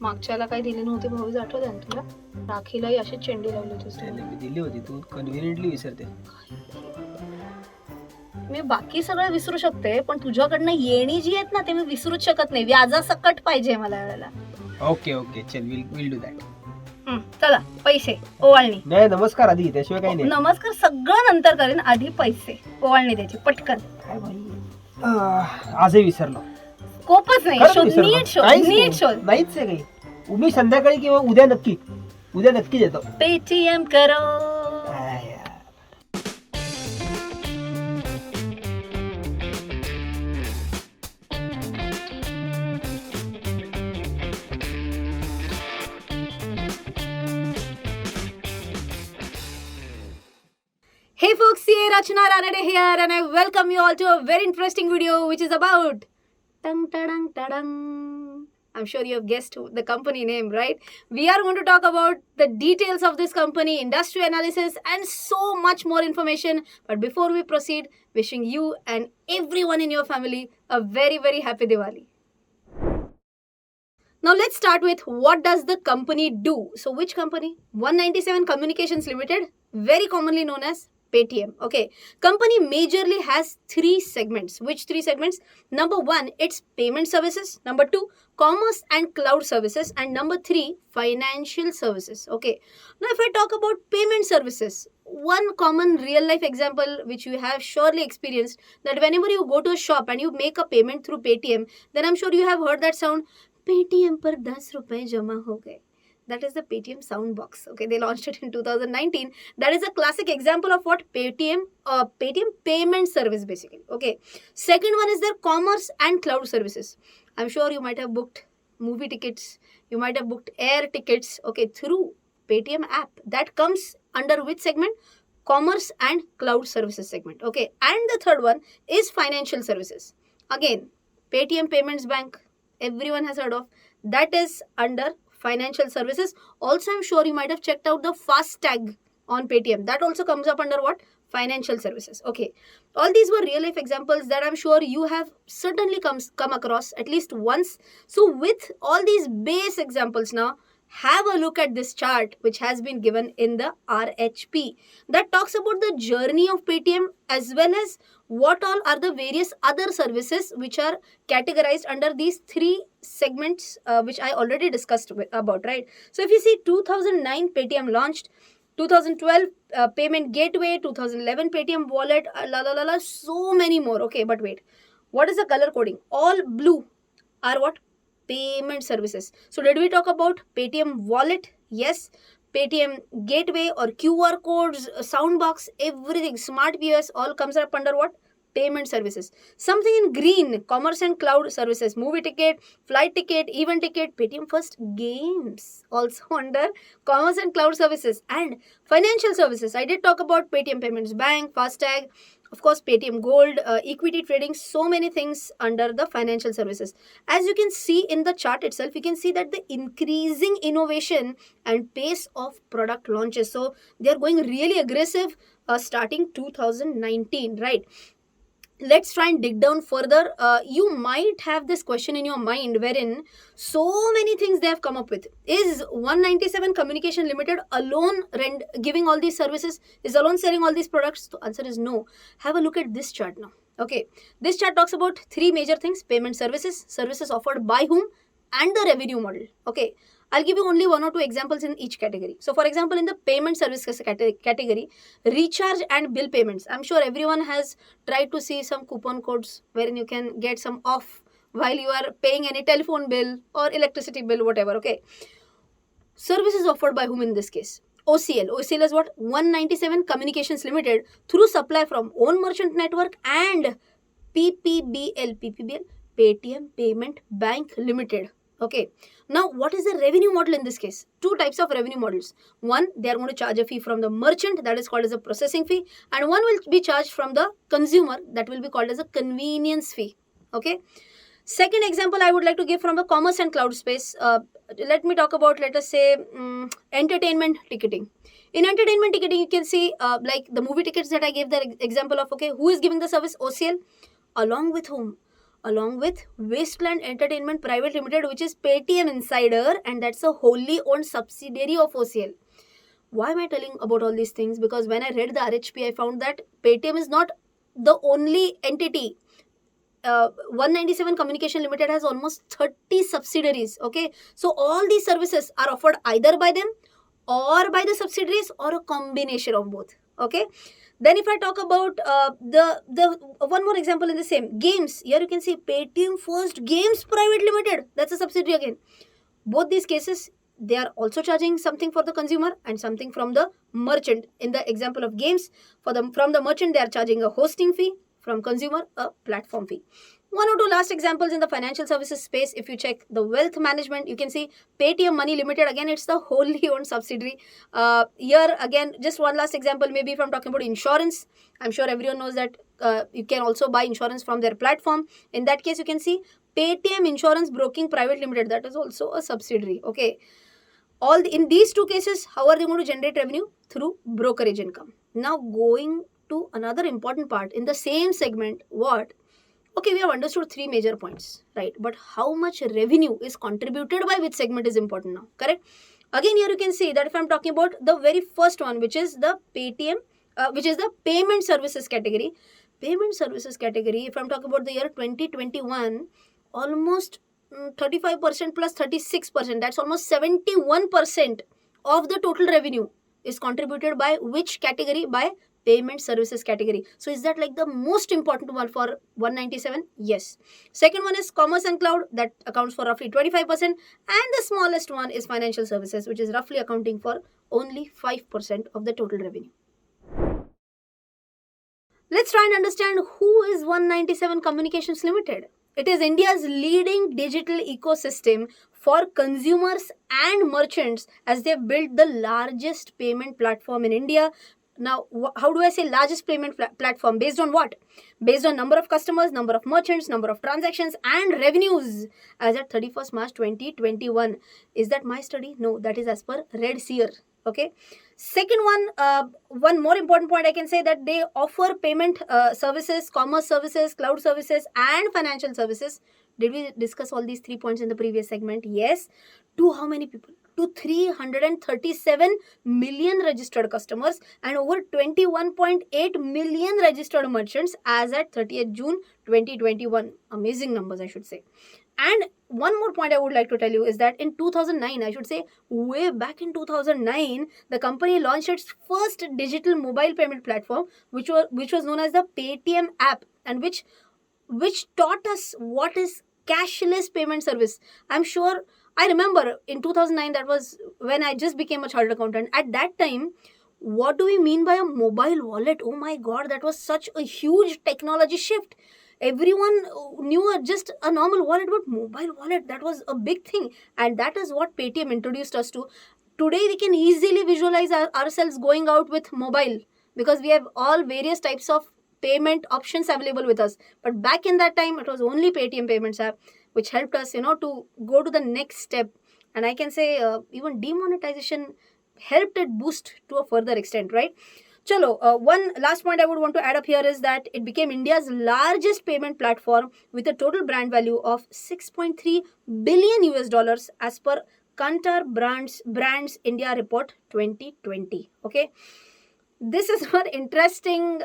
मागच्याला काही दिली नव्हती भाऊज, आठवत आहे तुला? राखीलाही अशी चेंडी लावली होती. मी दिली होती, तू कन्व्हिनियंटली विसरते. मी बाकी सगळं विसरू शकते, पण तुझ्याकडनं येणी जी आहेत ना ते मी विसरूच शकत नाही. व्याजासकट पाहिजे मला यावेळेला. ओके ओके, चल विल डू दॅट. चला, पैसे ओवाळणी. नाही, नमस्कार आधी, त्याशिवाय काही नाही. नमस्कार सगळं नंतर करेन, आधी पैसे ओवाळणी द्यायची पटकन. काय बाई, आजही विसरलो. स्कोपच नाही. खरंच शोध, विसरलो. नीट शोध, काहीच नीट नाही. शोध. नाहीच आहे काही. मी संध्याकाळी किंवा उद्या नक्की येतो. पेटीएम करो. Hey folks, here Rachana Ranade here, and I welcome you all to a very interesting video which is about tadang. I'm sure you have guessed the company name, right? We are going to talk about the details of this company, industry analysis, and so much more information. But before we proceed, wishing you and everyone in your family a very, very happy Diwali. Now let's start with what does the company do? So which company? 197 Communications Limited, very commonly known as Paytm. Okay, company majorly has three segments. Which three segments? Number one, it's payment services. Number two, commerce and cloud services. And number three, financial services. Okay, now if I talk about payment services, one common real life example which you have surely experienced, that whenever you go to a shop and you make a payment through Paytm, then I'm sure you have heard that sound, Paytm पर 10 रुपए जमा हो गए. That is the Paytm sound box. Okay, they launched it in 2019. That is a classic example of what Paytm payment service basically. Okay, second one is their commerce and cloud services. I'm sure you might have booked movie tickets, you might have booked air tickets, okay, through Paytm app. That comes under which segment? Commerce and cloud services segment. Okay, and the third one is financial services. Again, Paytm Payments Bank, everyone has heard of. That is under financial services. Also, I'm sure you might have checked out the fast tag on Paytm. That also comes up under what? Financial services. Okay, all these were real life examples that I'm sure you have certainly come across at least once. So with all these base examples now, have a look at this chart which has been given in the RHP that talks about the journey of Paytm as well as what all are the various other services which are categorized under these three segments which I already discussed about, right? So if you see 2009 Paytm launched, 2012 payment gateway, 2011 Paytm wallet, so many more. Okay, but wait, what is the color coding? All blue are what? Payment services. So did we talk about Paytm wallet? Yes. Paytm gateway or QR codes, soundbox, everything, smart POS, all comes up under what? Payment services. Something in green, commerce and cloud services, movie ticket, flight ticket, event ticket, Paytm First games, also under commerce and cloud services. And financial services, I did talk about Paytm Payments Bank, FASTag, of course Paytm Gold, equity trading, so many things under the financial services. As you can see in the chart itself, you can see that the increasing innovation and pace of product launches. So they are going really aggressive starting 2019, right? Let's try and dig down further. You might have this question in your mind wherein so many things they have come up with. Is 197 Communication Limited alone giving all these services? Is alone selling all these products? The answer is no. Have a look at this chart now. Okay, this chart talks about three major things: payment services, services offered by whom, and the revenue model. Okay, I'll give you only one or two examples in each category. So for example, in the payment services category, recharge and bill payments. I'm sure everyone has tried to see some coupon codes wherein you can get some off while you are paying any telephone bill or electricity bill, whatever. Okay, services offered by whom in this case? OCL. OCL is what? 197 Communications Limited through supply from own merchant network and PPBL, Paytm Payment Bank Limited. Okay, now what is the revenue model in this case? Two types of revenue models. One, they are going to charge a fee from the merchant, that is called as a processing fee, and one will be charged from the consumer, that will be called as a convenience fee. Okay, second example I would like to give from the commerce and cloud space. Let me talk about, let us say, entertainment ticketing. In entertainment ticketing, you can see like the movie tickets that I gave the example of. Okay, who is giving the service? OCL. Along with whom? along with Wasteland Entertainment Private Limited, which is Paytm Insider, and that's a wholly owned subsidiary of OCL. Why am I telling about all these things? Because when I read the RHP, I found that Paytm is not the only entity. 197 Communication Limited has almost 30 subsidiaries. Okay, so all these services are offered either by them or by the subsidiaries or a combination of both. Okay, then if I talk about the one more example in the same games, here you can see Paytm First Games Private Limited, that's a subsidiary again. Both these cases, they are also charging something for the consumer and something from the merchant. In the example of games, from the merchant they are charging a hosting fee, from consumer a platform fee. One or two last examples in the financial services space. If you check the wealth management, you can see Paytm Money Limited. Again, it's the wholly owned subsidiary. Here again, just one last example. Maybe if I'm talking about insurance, I'm sure everyone knows that you can also buy insurance from their platform. In that case, you can see Paytm Insurance Broking Private Limited. That is also a subsidiary. Okay. In these two cases, how are they going to generate revenue? Through brokerage income. Now going to another important part in the same segment. What? Okay, we have understood three major points, right? But how much revenue is contributed by which segment is important now, correct? Again, here you can see that if I'm talking about the very first one, which is the Paytm, which is the payment services category. Payment services category, if I'm talking about the year 2021, almost 35% plus 36%, that's almost 71% of the total revenue is contributed by which category? By payment services category. So is that like the most important one for 197? Yes. Second one is commerce and cloud, that accounts for roughly 25%, and the smallest one is financial services, which is roughly accounting for only 5% of the total revenue. Let's try and understand who is 197 Communications Limited. It is India's leading digital ecosystem for consumers and merchants, as they have built the largest payment platform in India. Now, how do I say largest payment platform? Based on what? Based on number of customers, number of merchants, number of transactions, and revenues as at 31st March 2021. Is that my study? No, that is as per Red Seer. Okay. Second one more important point, I can say that they offer payment services, commerce services, cloud services, and financial services. Did we discuss all these 3 points in the previous segment? Yes. To how many people? To 337 million registered customers and over 21.8 million registered merchants as at 30th June 2021. Amazing numbers, I should say. And one more point I would like to tell you is that in 2009, I should say way back in 2009, the company launched its first digital mobile payment platform, which was known as the Paytm app, and which taught us what is cashless payment service. I'm sure I remember in 2009, that was when I just became a chartered accountant. At that time, what do we mean by a mobile wallet? Oh my god, that was such a huge technology shift. Everyone knew just a normal wallet, but mobile wallet, that was a big thing. And that is what Paytm introduced us to. Today, we can easily visualize ourselves going out with mobile, because we have all various types of payment options available with us. But back in that time, it was only Paytm Payments app, which helped us, to go to the next step. And I can say even demonetization helped it boost to a further extent, right? Chalo, one last point I would want to add up here is that it became India's largest payment platform with a total brand value of 6.3 billion US dollars as per Kantar Brands India Report 2020. Okay. This is one interesting,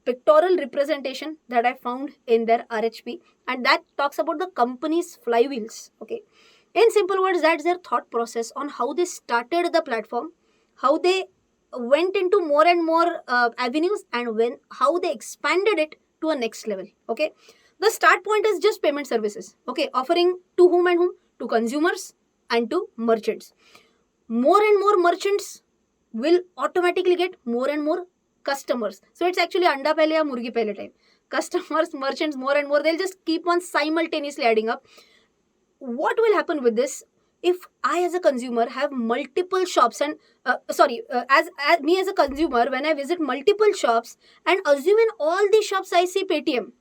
pictorial representation that I found in their RHP, and that talks about the company's flywheels. Okay. In simple words, that's their thought process on how they started the platform, how they went into more and more avenues, and how they expanded it to a next level. Okay. The start point is just payment services. Okay. Offering to whom and whom? To consumers and to merchants. More and more merchants will automatically get more and more customers. So it's actually anda pehle ya murgi pehle type. Customers, merchants, more and more, they'll just keep on simultaneously adding up. What will happen with this? If I as a consumer have multiple shops and as me as a consumer, when I visit multiple shops and assume in all these shops I see Paytm,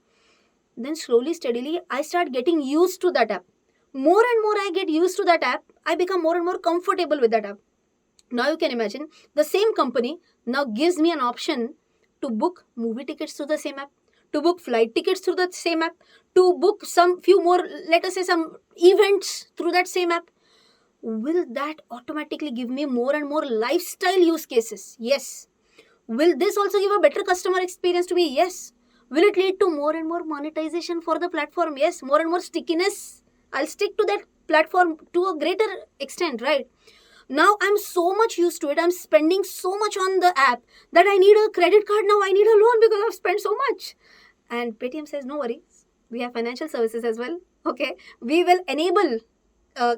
then slowly, steadily, I start getting used to that app. More and more I get used to that app, I become more and more comfortable with that app. Now you can imagine the same company now gives me an option to book movie tickets through the same app, to book flight tickets through the same app, to book some few more, let us say, some events through that same app. Will that automatically give me more and more lifestyle use cases? Yes. Will this also give a better customer experience to me? Yes. Will it lead to more and more monetization for the platform? Yes. More and more stickiness. I'll stick to that platform to a greater extent, right? Now I'm so much used to it. I'm spending so much on the app that I need a credit card now. I need a loan because I've spent so much. And Paytm says, no worries. We have financial services as well. Okay. We will enable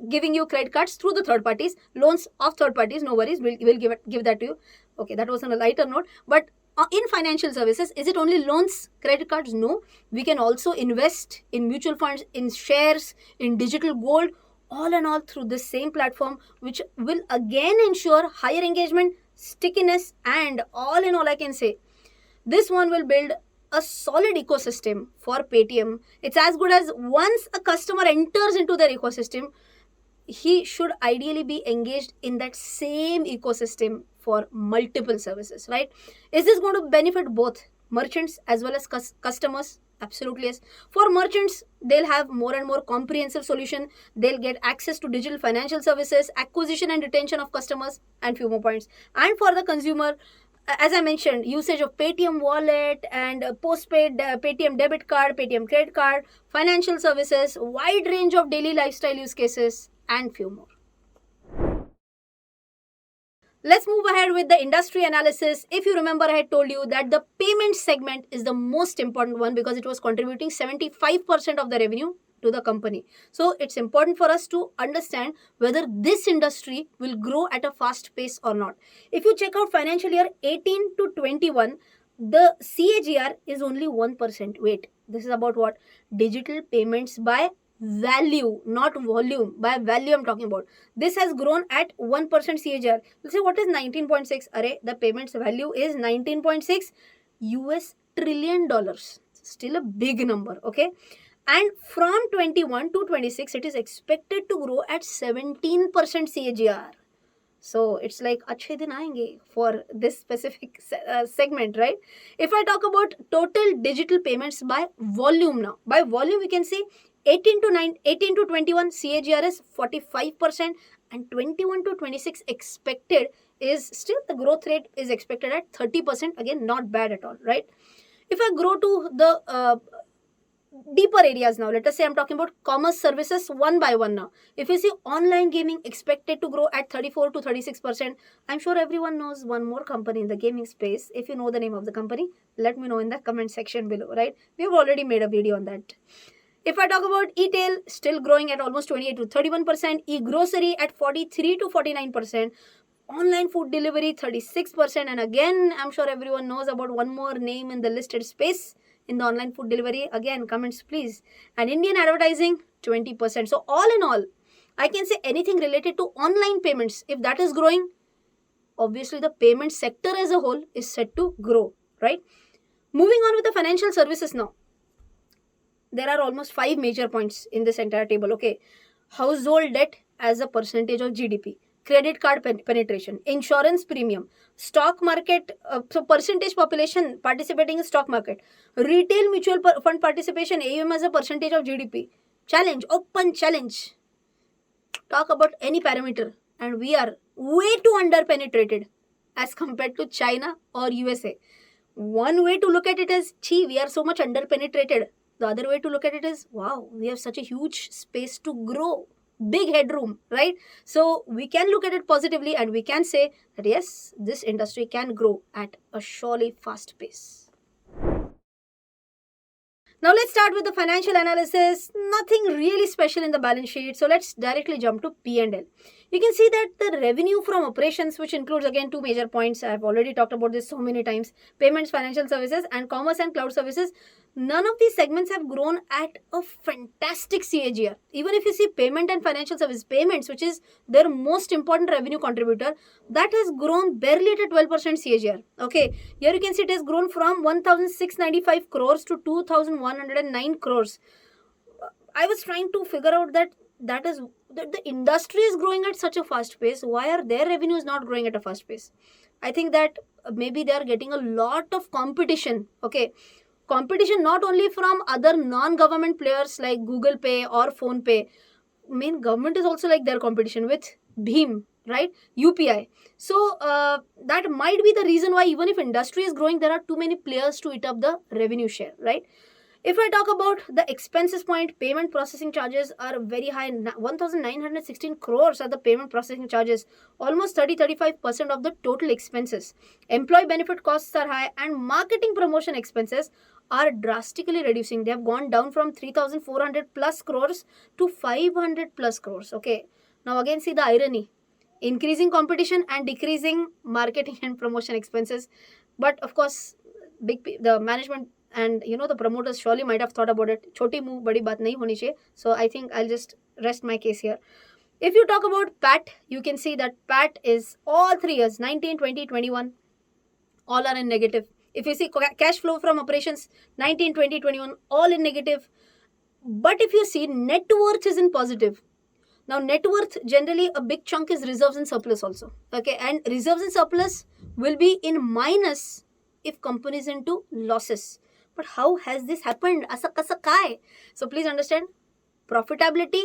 giving you credit cards through the third parties, loans of third parties. No worries. We'll give that to you. Okay. That was on a lighter note. But in financial services, is it only loans, credit cards? No. We can also invest in mutual funds, in shares, in digital gold, all and all through this same platform, which will again ensure higher engagement, stickiness, and all in all, I can say this one will build a solid ecosystem for Paytm. It's as good as once a customer enters into their ecosystem, he should ideally be engaged in that same ecosystem for multiple services, right? Is this going to benefit both merchants as well as customers? Absolutely yes. For merchants, they'll have more and more comprehensive solution. They'll get access to digital financial services, acquisition and retention of customers, and few more points. And for the consumer, as I mentioned, usage of Paytm wallet and postpaid Paytm debit card, Paytm credit card, financial services, wide range of daily lifestyle use cases, and few more. Let's move ahead with the industry analysis. If you remember, I had told you that the payment segment is the most important one because it was contributing 75% of the revenue to the company. So it's important for us to understand whether this industry will grow at a fast pace or not. If you check out financial year 18 to 21, the CAGR is only 1%. Wait, this is about what? Digital payments by value, not volume. By value I'm talking about. This has grown at 1% CAGR. You'll say, what is 19.6? Array, the payments value is 19.6 US trillion dollars. Still a big number, okay? And from 21 to 26, it is expected to grow at 17% CAGR. So it's like अच्छे दिन आएंगे for this specific segment, right? If I talk about total digital payments by volume now, by volume we can see 18 to 21 CAGR is 45%, and 21 to 26 expected is still, the growth rate is expected at 30%. Again, not bad at all, right? If I go to the deeper areas now, let us say I'm talking about commerce services one by one now. If you see online gaming expected to grow at 34 to 36%, I'm sure everyone knows one more company in the gaming space. If you know the name of the company, let me know in the comment section below, right? We have already made a video on that. If I talk about e-tail, still growing at almost 28 to 31%, e-grocery at 43 to 49%, online food delivery 36%, and again, I'm sure everyone knows about one more name in the listed space in the online food delivery. Again, comments please. And Indian advertising 20%. So all in all, I can say anything related to online payments, if that is growing, obviously the payment sector as a whole is set to grow, right? Moving on with the financial services now. There are almost 5 major points in this entire table, okay? Household debt as a percentage of GDP, credit card penetration, insurance premium, stock market, so percentage population participating in stock market, retail mutual fund participation, AUM as a percentage of GDP. Challenge, open challenge. Talk about any parameter and we are way too under penetrated as compared to China or USA. One way to look at it is, gee, we are so much under penetrated. The other way to look at it is, wow, we have such a huge space to grow. Big headroom, right? So we can look at it positively and we can say that yes, this industry can grow at a surely fast pace. Now let's start with the financial analysis. Nothing really special in the balance sheet. So let's directly jump to P&L. You can see that the revenue from operations, which includes again 2 major points. I've already talked about this so many times. Payments, financial services, and commerce and cloud services. None of these segments have grown at a fantastic CAGR. Even if you see payment and financial service, payments, which is their most important revenue contributor, that has grown barely at a 12% CAGR. Okay, here you can see it has grown from 1,695 crores to 2,109 crores. I was trying to figure out that the industry is growing at such a fast pace. Why are their revenues not growing at a fast pace? I think that maybe they are getting a lot of competition, okay, Competition not only from other non-government players like Google Pay or Phone Pay. Main government is also like their competition with Bheem, right? UPI. So that might be the reason why even if industry is growing, there are too many players to eat up the revenue share, right? If I talk about the expenses point, payment processing charges are very high. 1,916 crores are the payment processing charges, almost 30-35% of the total expenses. Employee benefit costs are high, and marketing promotion expenses are drastically reducing. They have gone down from 3,400 plus crores to 500 plus crores. Okay. Now, again, see the irony, increasing competition and decreasing marketing and promotion expenses. But of course, the management and the promoters surely might have thought about it. Choti move badi baat nahi honi chahiye. So I think I'll just rest my case here. If you talk about PAT, you can see that PAT is all 3 years, 19, 20, 21, all are in negative. If you see cash flow from operations, 19, 20, 21, all in negative. But if you see net worth is in positive. Now, net worth, generally a big chunk is reserves and surplus also. Okay, and reserves and surplus will be in minus if company is into losses. But how has this happened? Asa kasa kai? So please understand, profitability,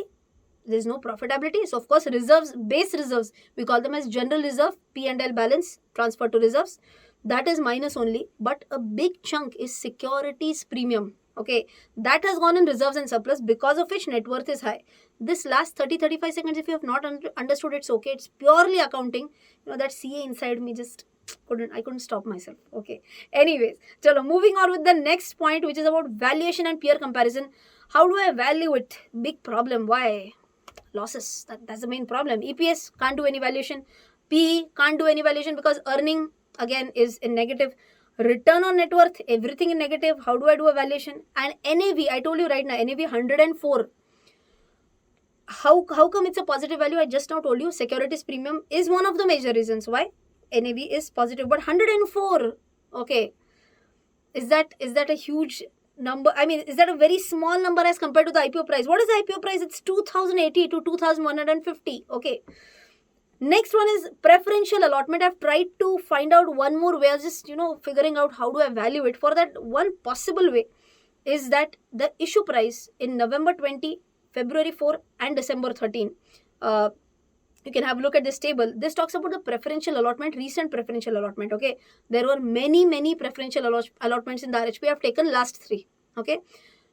there is no profitability. So of course, reserves, base reserves, we call them as general reserve, P&L balance, transfer to reserves. That is minus only. But a big chunk is securities premium. Okay, that has gone in reserves and surplus, because of which net worth is high. This last 30-35 seconds, if you have not understood, it's okay. It's purely accounting. That CA inside me just I couldn't stop myself. Okay. Anyways, chalo, moving on with the next point, which is about valuation and peer comparison. How do I value it? Big problem. Why? Losses. That's the main problem. EPS can't do any valuation. PE can't do any valuation because earning again is in negative. Return on net worth, everything in negative. How do I do a valuation? And NAV, I told you right now, NAV 104. How come it's a positive value? I just now told you securities premium is one of the major reasons why NAV is positive. But 104, okay, is that a huge number? I mean, is that a very small number as compared to the IPO price? What is the IPO price? It's 2,080 to 2,150. Okay. Next one is preferential allotment. I've tried to find out one more way. I was just, figuring out how do I value it. For that, one possible way is that the issue price in November 20, February 4, and December 13. You can have a look at this table. This talks about the preferential allotment, recent preferential allotment. Okay, there were many preferential allotments in the RHP. I've taken last 3. Okay,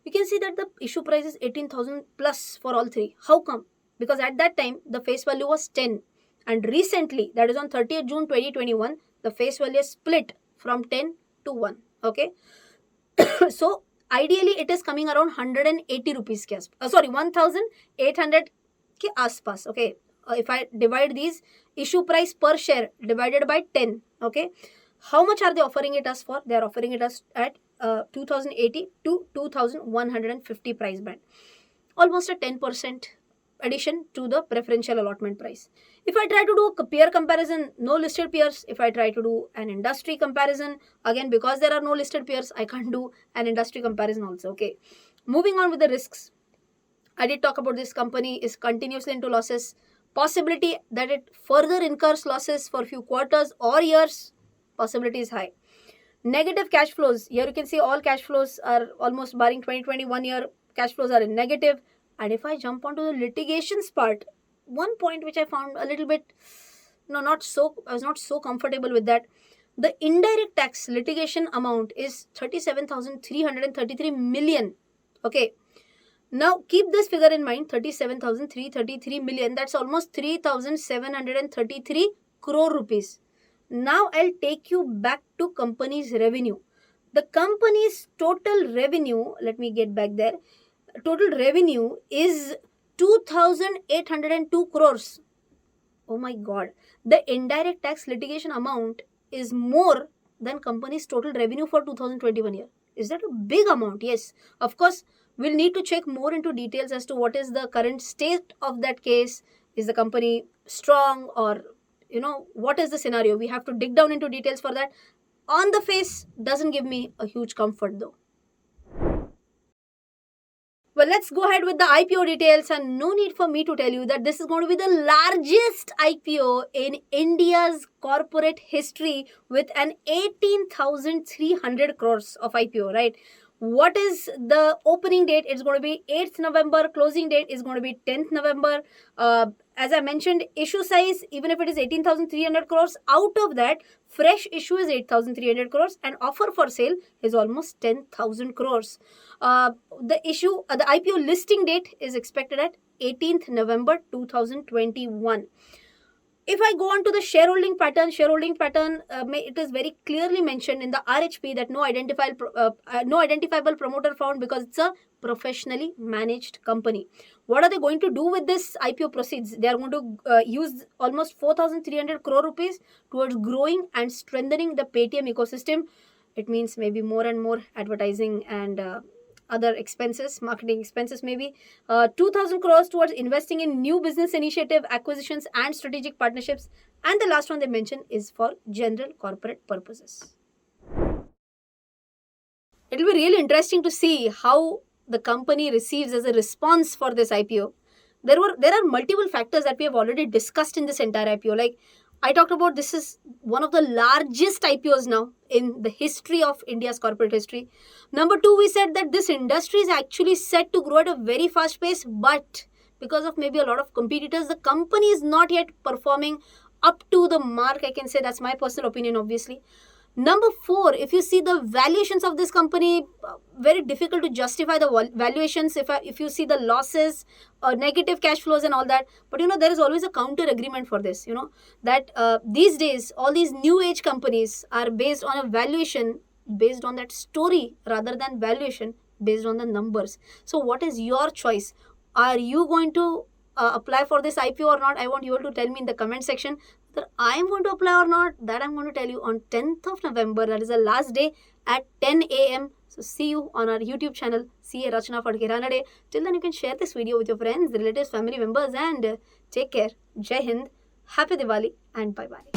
you can see that the issue price is 18,000 plus for all 3. How come? Because at that time the face value was 10, and recently, that is on 30th June 2021, the face value is split from 10 to 1. Okay, so ideally it is coming around 180 rupees ke 1,800 ke aspas. Okay, if I divide these, issue price per share divided by 10, okay, how much are they offering it us for? They are offering it us at 2,080 to 2,150 price band, almost a 10% addition to the preferential allotment price. If I try to do a peer comparison, no listed peers. If I try to do an industry comparison, again, because there are no listed peers, I can't do an industry comparison also. Okay, moving on with the risks. I did talk about this company is continuously into losses. Possibility that it further incurs losses for few quarters or years, possibility is high. Negative cash flows. Here you can see all cash flows are almost, barring 2021 year, cash flows are in negative. And if I jump onto the litigations part, one point which I found a little bit, I was not so comfortable with that. The indirect tax litigation amount is 37,333 million. Okay. Now, keep this figure in mind, 37,333 million. That's almost 3,733 crore rupees. Now, I'll take you back to company's revenue. The company's total revenue, let me get back there. Total revenue is 2,802 crores. Oh my God. The indirect tax litigation amount is more than company's total revenue for 2021 year. Is that a big amount? Yes. Of course, we'll need to check more into details as to what is the current state of that case. Is the company strong, or what is the scenario? We have to dig down into details for that. On the face, doesn't give me a huge comfort though. Well, let's go ahead with the IPO details, and no need for me to tell you that this is going to be the largest IPO in India's corporate history with an 18,300 crores of IPO, right? What is the opening date? It's going to be 8th November. Closing date is going to be 10th November. As I mentioned, issue size, even if it is 18,300 crores, out of that, fresh issue is 8,300 crores, and offer for sale is almost 10,000 crores. The IPO listing date is expected at 18th November 2021. If I go on to the shareholding pattern, it is very clearly mentioned in the RHP that no identifiable promoter found because it's a professionally managed company. What are they going to do with this IPO proceeds? They are going to use almost 4,300 crore rupees towards growing and strengthening the Paytm ecosystem. It means maybe more and more advertising and other expenses, marketing expenses maybe. 2,000 crores towards investing in new business initiative, acquisitions and strategic partnerships. And the last one they mentioned is for general corporate purposes. It will be really interesting to see how the company receives as a response for this IPO. There are multiple factors that we have already discussed in this entire IPO. Like I talked about, this is one of the largest IPOs now in the history of India's corporate history. Number two, we said that this industry is actually set to grow at a very fast pace, but because of maybe a lot of competitors, the company is not yet performing up to the mark. I can say that's my personal opinion, obviously. Number four, if you see the valuations of this company, very difficult to justify the valuations if you see the losses, negative cash flows and all that. But there is always a counter agreement for this. That these days all these new age companies are based on a valuation based on that story rather than valuation based on the numbers. So what is your choice? Are you going to apply for this IPO or not? I want you all to tell me in the comment section whether I am going to apply or not. That I'm going to tell you on 10th of November. That is the last day at 10 a.m. So see you on our YouTube channel, CA Rachana Ranade. Till then, you can share this video with your friends, relatives, family members, and take care. Jai Hind, Happy Diwali, and bye-bye.